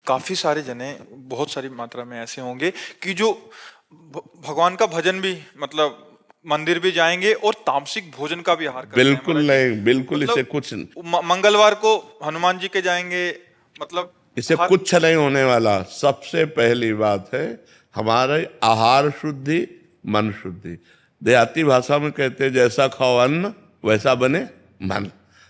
काफी सारे जने बहुत सारी मात्रा में ऐसे होंगे कि जो भगवान का भजन भी मतलब मंदिर भी जाएंगे और तामसिक भोजन का भी आहार करते हैं बिल्कुल महाराज जी। नहीं, बिल्कुल इसे मतलब कुछ मंगलवार को हनुमान जी के जाएंगे, मतलब इसे हर कुछ नहीं होने वाला। सबसे पहली बात है हमारे आहार शुद्धि, मन शुद्धि। देहाती भाषा में कहते हैं जैसा खाओ अन्न वैसा बने मन।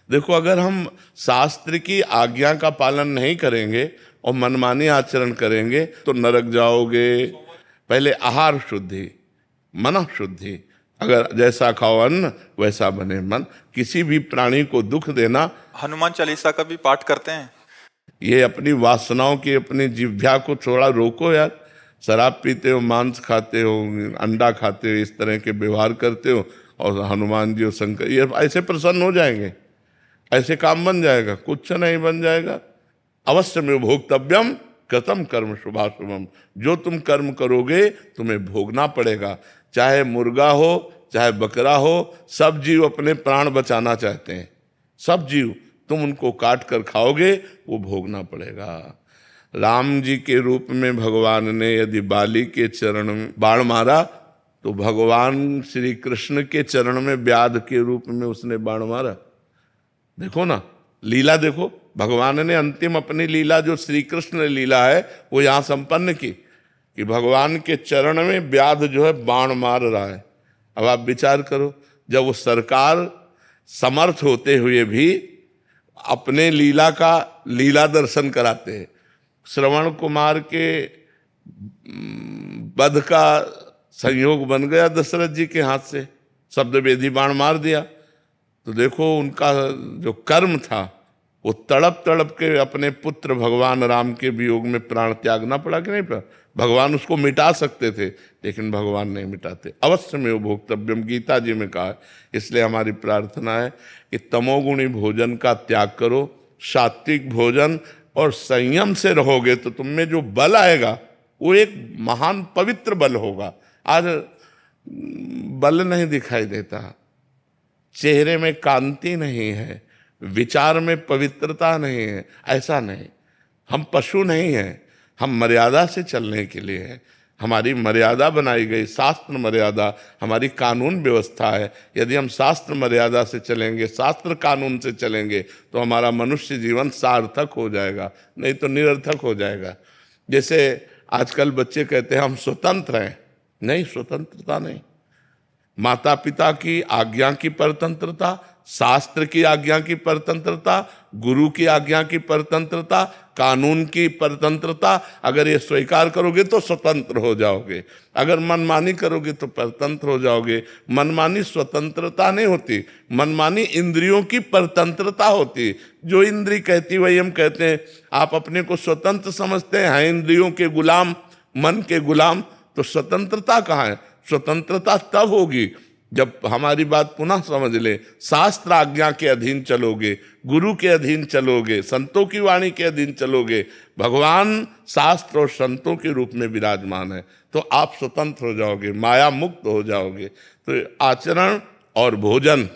देखो, अगर हम शास्त्र की आज्ञा का पालन नहीं करेंगे और मनमानी आचरण करेंगे तो नरक जाओगे। पहले आहार शुद्धि, मन शुद्धि। अगर जैसा खाओ अन्न वैसा बने मन। किसी भी प्राणी को दुख देना, हनुमान चालीसा का भी पाठ करते हैं। ये अपनी वासनाओं की, अपनी जिह्वा को थोड़ा रोको यार। शराब पीते हो, मांस खाते हो, अंडा खाते हो, इस तरह के व्यवहार करते हो और हनुमान जी और शंकर ये ऐसे प्रसन्न हो जाएंगे, ऐसे काम बन जाएगा? कुछ नहीं बन जाएगा। अवश्य में भोक्तव्यम कृतम कर्म शुभाशुभम। जो तुम कर्म करोगे तुम्हें भोगना पड़ेगा। चाहे मुर्गा हो चाहे बकरा हो, सब जीव अपने प्राण बचाना चाहते हैं। सब जीव, तुम उनको काट कर खाओगे वो भोगना पड़ेगा। राम जी के रूप में भगवान ने यदि बाली के चरण में बाण मारा तो भगवान श्री कृष्ण के चरण में व्याध के रूप में उसने बाण मारा। देखो ना, लीला देखो। भगवान ने अंतिम अपनी लीला जो श्री कृष्ण लीला है वो यहाँ संपन्न की कि भगवान के चरण में व्याध जो है बाण मार रहा है। अब आप विचार करो, जब वो सरकार समर्थ होते हुए भी अपने लीला का लीला दर्शन कराते हैं। श्रवण कुमार के वध का संयोग बन गया दशरथ जी के हाथ से, शब्द वेदी बाण मार दिया। तो देखो उनका जो कर्म था वो तड़प तड़प के अपने पुत्र भगवान राम के वियोग में प्राण त्यागना पड़ा कि नहीं पड़ा? भगवान उसको मिटा सकते थे लेकिन भगवान नहीं मिटाते। अवश्य में वो भोक्तव्यम गीता जी में कहा है। इसलिए हमारी प्रार्थना है कि तमोगुणी भोजन का त्याग करो, सात्विक भोजन और संयम से रहोगे तो तुम में जो बल आएगा वो एक महान पवित्र बल होगा। आज बल नहीं दिखाई देता, चेहरे में कांति नहीं है, विचार में पवित्रता नहीं है। ऐसा नहीं, हम पशु नहीं हैं, हम मर्यादा से चलने के लिए हैं। हमारी मर्यादा बनाई गई, शास्त्र मर्यादा हमारी कानून व्यवस्था है। यदि हम शास्त्र मर्यादा से चलेंगे, शास्त्र कानून से चलेंगे तो हमारा मनुष्य जीवन सार्थक हो जाएगा, नहीं तो निरर्थक हो जाएगा। जैसे आजकल बच्चे कहते हैं हम स्वतंत्र हैं। नहीं, स्वतंत्रता नहीं। माता पिता की आज्ञा की परतंत्रता, शास्त्र की आज्ञा की परतंत्रता, गुरु की आज्ञा की परतंत्रता, कानून की परतंत्रता, अगर ये स्वीकार करोगे तो स्वतंत्र हो जाओगे। अगर मनमानी करोगे तो परतंत्र हो जाओगे। मनमानी स्वतंत्रता नहीं होती, मनमानी इंद्रियों की परतंत्रता होती। जो इंद्री कहती वही हम कहते हैं। आप अपने को स्वतंत्र समझते हैं, इंद्रियों के गुलाम, मन के गुलाम, तो स्वतंत्रता कहाँ है? स्वतंत्रता तब होगी जब हमारी बात पुनः समझ ले। शास्त्र आज्ञा के अधीन चलोगे, गुरु के अधीन चलोगे, संतों की वाणी के अधीन चलोगे। भगवान शास्त्र और संतों के रूप में विराजमान है तो आप स्वतंत्र हो जाओगे, माया मुक्त हो जाओगे। तो आचरण और भोजन,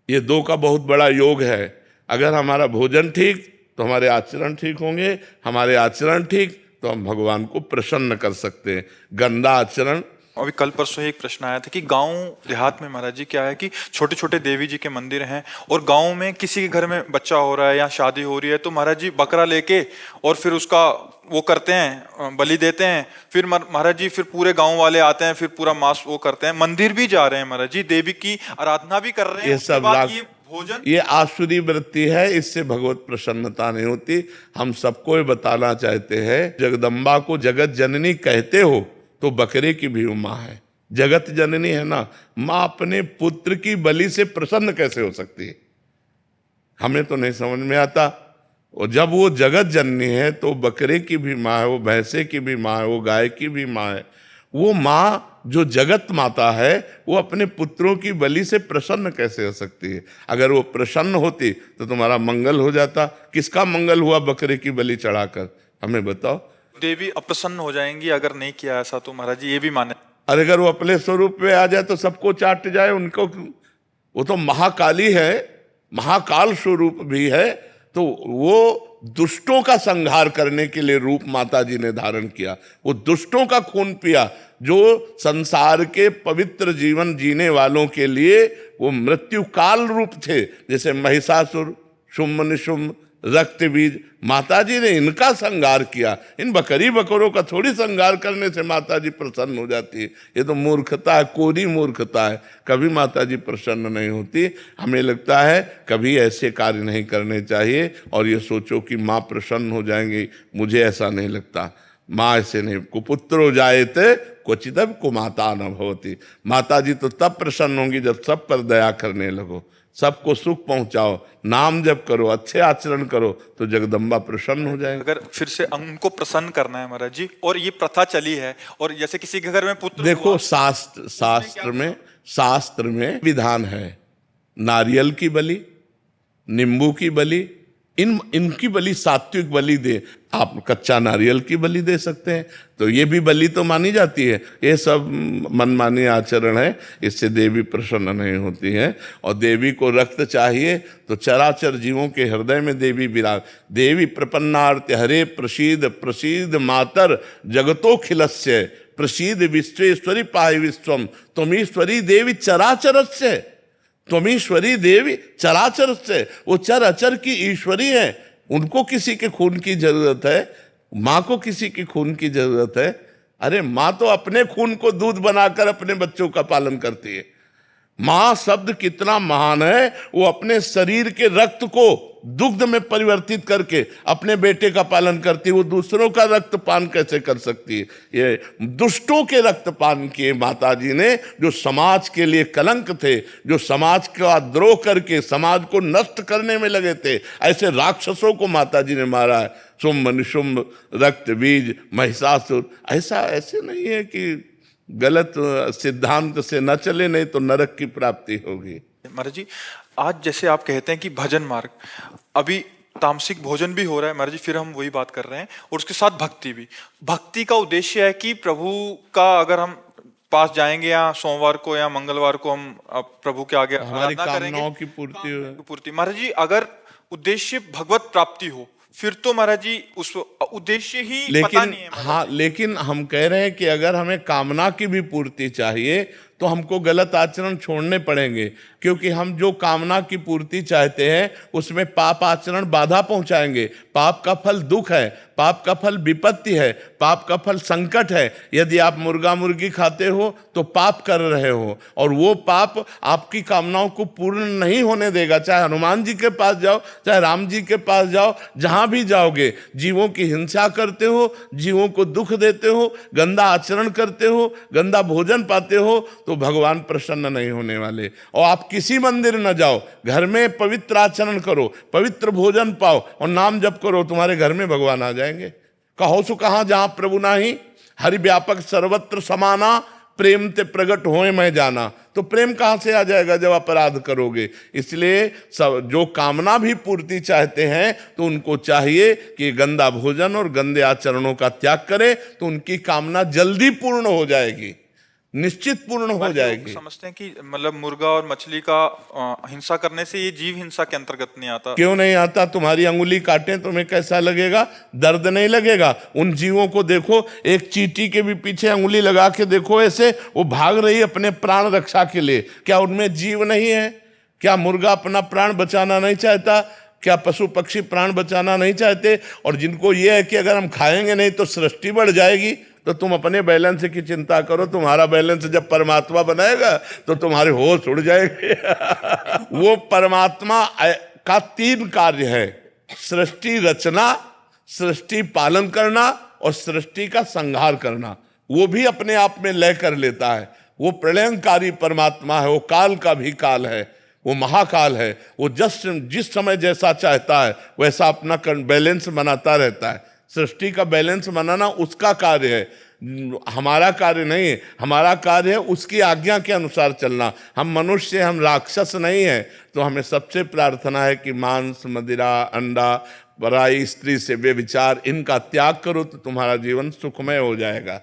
ये दो का बहुत बड़ा योग है। अगर हमारा भोजन ठीक तो हमारे आचरण ठीक होंगे, हमारे आचरण ठीक तो हम भगवान को प्रसन्न कर सकते हैं। गंदा आचरण, अभी कल परसों ही एक प्रश्न आया था कि गांव देहात में महाराज जी क्या है कि छोटे छोटे देवी जी के मंदिर हैं और गांव में किसी के घर में बच्चा हो रहा है या शादी हो रही है तो महाराज जी बकरा लेके और फिर उसका वो करते हैं, बलि देते हैं। फिर महाराज जी फिर पूरे गांव वाले आते हैं, फिर पूरा मांस वो करते हैं। मंदिर भी जा रहे हैं महाराज जी, देवी की आराधना भी कर रहे हैं। ये सब ये भोजन, ये आसुरी वृत्ति है, इससे भगवत प्रसन्नता नहीं होती। हम सबको ये बताना चाहते हैं, जगदम्बा को जगत जननी कहते हो तो बकरे की भी माँ है। जगत जननी है ना, माँ अपने पुत्र की बलि से प्रसन्न कैसे हो सकती है? हमें तो नहीं समझ में आता। और जब वो जगत जननी है तो बकरे की भी माँ है, वो भैंसे की भी माँ है, वो गाय की भी माँ है। वो माँ जो जगत माता है वो अपने पुत्रों की बलि से प्रसन्न कैसे हो सकती है? अगर वो प्रसन्न होती तो तुम्हारा मंगल हो जाता। किसका मंगल हुआ बकरे की बलि चढ़ाकर? हमें बताओ। देवी अप्रसन्न हो जाएंगी अगर नहीं किया ऐसा, तो महाराज जी ये भी माने। अरे अगर वो अपने स्वरूप में आ जाए तो सबको चाट जाए उनको। वो तो महाकाली है, महाकाल स्वरूप भी है, तो वो दुष्टों का संहार करने के लिए रूप माता जी ने धारण किया, वो दुष्टों का खून पिया, जो संसार के पवित्र जीवन जीने वालों के लिए वो मृत्यु काल रूप थे, जैसे महिषासुर, शुम्भ निशुम्भ, रक्त बीज, माता जी ने इनका संहार किया। इन बकरी बकरों का थोड़ी संहार करने से माता जी प्रसन्न हो जाती है, ये तो मूर्खता है, कोरी मूर्खता है, कभी माता जी प्रसन्न नहीं होती। हमें लगता है कभी ऐसे कार्य नहीं करने चाहिए और ये सोचो कि माँ प्रसन्न हो जाएंगी, मुझे ऐसा नहीं लगता। माँ ऐसे नहीं, कुपुत्रो जायते क्वचिदपि कुमाता न भवति। माता जी तो तब प्रसन्न होंगी जब सब पर दया करने लगो, सबको सुख पहुंचाओ, नाम जप करो, अच्छे आचरण करो, तो जगदम्बा प्रसन्न हो जाएगी। अगर फिर से उनको प्रसन्न करना है महाराज जी, और ये प्रथा चली है, और जैसे किसी के घर में पुत्र देखो हुआ, शास्त्र में विधान है, नारियल की बलि, नींबू की बलि, इनकी बलि सात्विक बलि दे। आप कच्चा नारियल की बलि दे सकते हैं, तो ये भी बलि तो मानी जाती है। ये सब मनमानी आचरण है, इससे देवी प्रसन्न नहीं होती है। और देवी को रक्त चाहिए तो चराचर जीवों के हृदय में देवी विराज। देवी प्रपन्नार्थ हरे प्रसीद प्रसीद मातर जगतोखिलस्य प्रसीद विश्वेश्वरी पाहि विश्वम त्वमीश्वरी देवी चराचरस्य। त्वमीश्वरी देवी चराचर से, वो चर अचर की ईश्वरी है, उनको किसी के खून की जरूरत है, माँ को किसी की खून की जरूरत है। अरे माँ तो अपने खून को दूध बनाकर अपने बच्चों का पालन करती है। माँ शब्द कितना महान है, वो अपने शरीर के रक्त को दुग्ध में परिवर्तित करके अपने बेटे का पालन करती है, वो दूसरों का रक्त पान कैसे कर सकती है? ये दुष्टों के रक्त पान किए माता जी ने, जो समाज के लिए कलंक थे, जो समाज का द्रोह करके समाज को नष्ट करने में लगे थे, ऐसे राक्षसों को माता जी ने मारा है। शुम्भ निशुम्भ, रक्त बीज, महिषासुर। ऐसे नहीं है कि गलत सिद्धांत से न चले, नहीं तो नरक की प्राप्ति होगी। महाराज जी, आज जैसे आप कहते हैं कि भजन मार्ग, अभी तामसिक भोजन भी हो रहा है महाराज जी, फिर हम वही बात कर रहे हैं, और उसके साथ भक्ति भी। भक्ति का उद्देश्य है कि प्रभु का अगर हम पास जाएंगे या सोमवार को या मंगलवार को हम प्रभु के आगे हमारी कामनाओं की पूर्ति। महाराज जी, अगर उद्देश्य भगवत प्राप्ति हो, फिर तो महाराज जी उस उद्देश्य ही पता नहीं है। हाँ, लेकिन हम कह रहे हैं कि अगर हमें कामना की भी पूर्ति चाहिए तो हमको गलत आचरण छोड़ने पड़ेंगे, क्योंकि हम जो कामना की पूर्ति चाहते हैं उसमें पाप आचरण बाधा पहुंचाएंगे। पाप का फल दुख है, पाप का फल विपत्ति है, पाप का फल संकट है। यदि आप मुर्गा मुर्गी खाते हो तो पाप कर रहे हो, और वो पाप आपकी कामनाओं को पूर्ण नहीं होने देगा। चाहे हनुमान जी के पास जाओ, चाहे राम जी के पास जाओ, जहां भी जाओगे जीवों की हिंसा करते हो, जीवों को दुख देते हो, गंदा आचरण करते हो, गंदा भोजन पाते हो, तो भगवान प्रसन्न नहीं होने वाले। और आप किसी मंदिर न जाओ, घर में पवित्र आचरण करो, पवित्र भोजन पाओ और नाम जप करो, तुम्हारे घर में भगवान आ जाएंगे। कहो सो कहाँ जहां प्रभु नाही, हरि व्यापक सर्वत्र समाना, प्रेम ते प्रगट होए मैं जाना। तो प्रेम कहाँ से आ जाएगा जब अपराध करोगे? इसलिए सब जो कामना भी पूर्ति चाहते हैं तो उनको चाहिए कि गंदा भोजन और गंदे आचरणों का त्याग करें, तो उनकी कामना जल्दी पूर्ण हो जाएगी, निश्चित पूर्ण हो जाएगी। समझते हैं कि मतलब मुर्गा और मछली का हिंसा करने से ये जीव हिंसा के अंतर्गत नहीं आता। क्यों नहीं आता? तुम्हारी अंगुली काटे तुम्हें कैसा लगेगा? दर्द नहीं लगेगा? उन जीवों को देखो, एक चींटी के भी पीछे अंगुली लगा के देखो, ऐसे वो भाग रही अपने प्राण रक्षा के लिए। क्या उनमें जीव नहीं है? क्या मुर्गा अपना प्राण बचाना नहीं चाहता? क्या पशु पक्षी प्राण बचाना नहीं चाहते? और जिनको ये है कि अगर हम खाएंगे नहीं तो सृष्टि बढ़ जाएगी, तो तुम अपने बैलेंस की चिंता करो। तुम्हारा बैलेंस जब परमात्मा बनाएगा तो तुम्हारे होश उड़ जाएंगे। वो परमात्मा का 3 कार्य है: सृष्टि रचना, सृष्टि पालन करना और सृष्टि का संहार करना। वो भी अपने आप में लय कर लेता है। वो प्रलयंकारी परमात्मा है, वो काल का भी काल है, वो महाकाल है। वो जिस समय जैसा चाहता है वैसा अपना बैलेंस बनाता रहता है। सृष्टि का बैलेंस बनाना उसका कार्य है, हमारा कार्य नहीं है। हमारा कार्य है उसकी आज्ञा के अनुसार चलना। हम मनुष्य, हम राक्षस नहीं है। तो हमें सबसे प्रार्थना है कि मांस, मदिरा, अंडा, पराई स्त्री से व्यभिचार, इनका त्याग करो तो तुम्हारा जीवन सुखमय हो जाएगा।